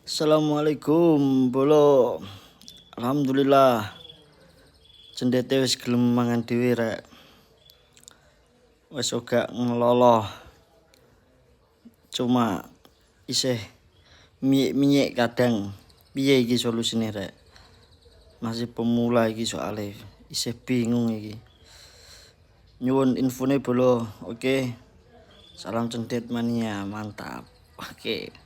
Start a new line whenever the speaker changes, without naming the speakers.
Assalamualaikum, bolo. Alhamdulillah. Cendete wis gelem mangan dhewe rek. Wis ora ngeloloh. Cuma isih miyek-miyek kadang. Piye iki solusine rek? Masih pemula iki soalnya. Isih bingung iki. Nyuwun infone bolo. Oke. Salam cendet mania, mantap. Oke.